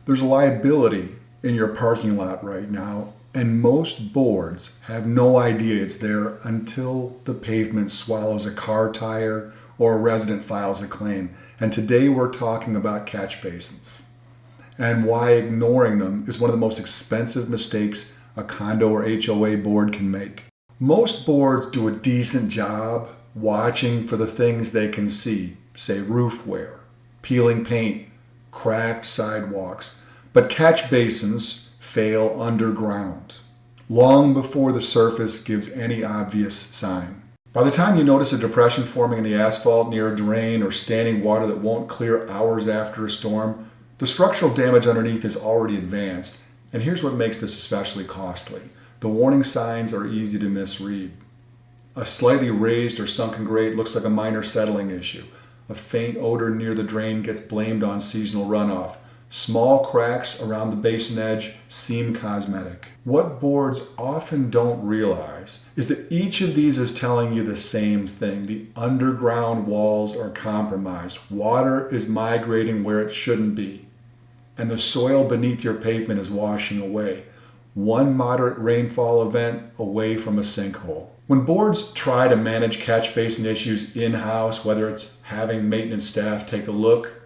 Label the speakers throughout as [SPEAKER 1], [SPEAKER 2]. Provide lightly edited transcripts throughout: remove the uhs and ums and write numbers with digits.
[SPEAKER 1] There's a liability in your parking lot right now, and most boards have no idea it's there until the pavement swallows a car tire or a resident files a claim. And today we're talking about catch basins and why ignoring them is one of the most expensive mistakes a condo or HOA board can make. Most boards do a decent job watching for the things they can see, say roof wear, peeling paint, cracked sidewalks, but catch basins fail underground, long before the surface gives any obvious sign. By the time you notice a depression forming in the asphalt near a drain or standing water that won't clear hours after a storm, the structural damage underneath is already advanced, and here's what makes this especially costly. The warning signs are easy to misread. A slightly raised or sunken grate looks like a minor settling issue. A faint odor near the drain gets blamed on seasonal runoff. Small cracks around the basin edge seem cosmetic. What boards often don't realize is that each of these is telling you the same thing. The underground walls are compromised. Water is migrating where it shouldn't be, and the soil beneath your pavement is washing away. One moderate rainfall event away from a sinkhole. When boards try to manage catch basin issues in-house, whether it's having maintenance staff take a look,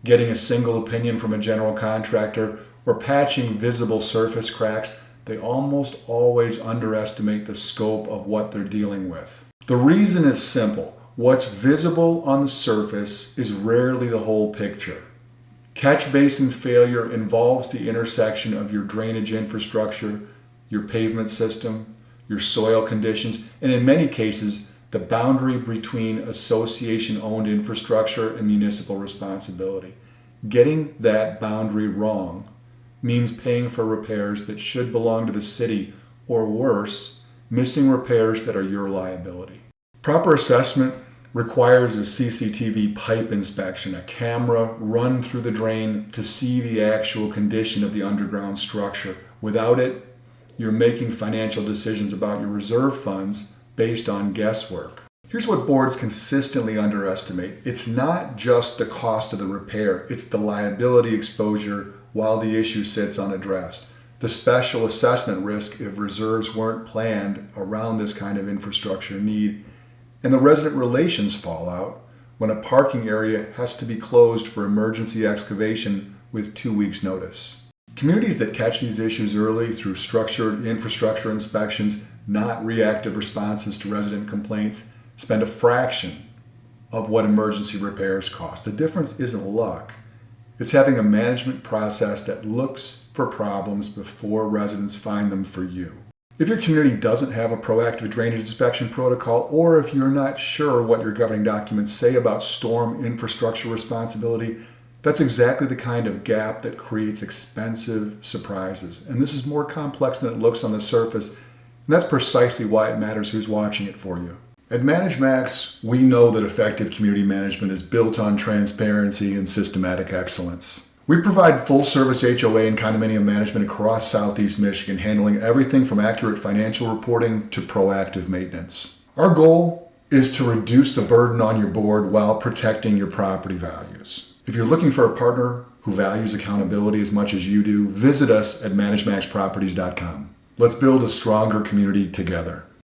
[SPEAKER 1] getting a single opinion from a general contractor, or patching visible surface cracks, they almost always underestimate the scope of what they're dealing with. The reason is simple. What's visible on the surface is rarely the whole picture. Catch basin failure involves the intersection of your drainage infrastructure, your pavement system, your soil conditions, and in many cases, the boundary between association-owned infrastructure and municipal responsibility. Getting that boundary wrong means paying for repairs that should belong to the city, or worse, missing repairs that are your liability. Proper assessment requires a CCTV pipe inspection, a camera run through the drain to see the actual condition of the underground structure. Without it, you're making financial decisions about your reserve funds based on guesswork. Here's what boards consistently underestimate. It's not just the cost of the repair, it's the liability exposure while the issue sits unaddressed. The special assessment risk if reserves weren't planned around this kind of infrastructure need, and the resident relations fallout when a parking area has to be closed for emergency excavation with 2 weeks' notice. Communities that catch these issues early through structured infrastructure inspections, not reactive responses to resident complaints, spend a fraction of what emergency repairs cost. The difference isn't luck. It's having a management process that looks for problems before residents find them for you. If your community doesn't have a proactive drainage inspection protocol, or if you're not sure what your governing documents say about storm infrastructure responsibility, that's exactly the kind of gap that creates expensive surprises. And this is more complex than it looks on the surface, and that's precisely why it matters who's watching it for you. At ManageMax, we know that effective community management is built on transparency and systematic excellence. We provide full-service HOA and condominium management across Southeast Michigan, handling everything from accurate financial reporting to proactive maintenance. Our goal is to reduce the burden on your board while protecting your property values. If you're looking for a partner who values accountability as much as you do, visit us at managemaxproperties.com. Let's build a stronger community together.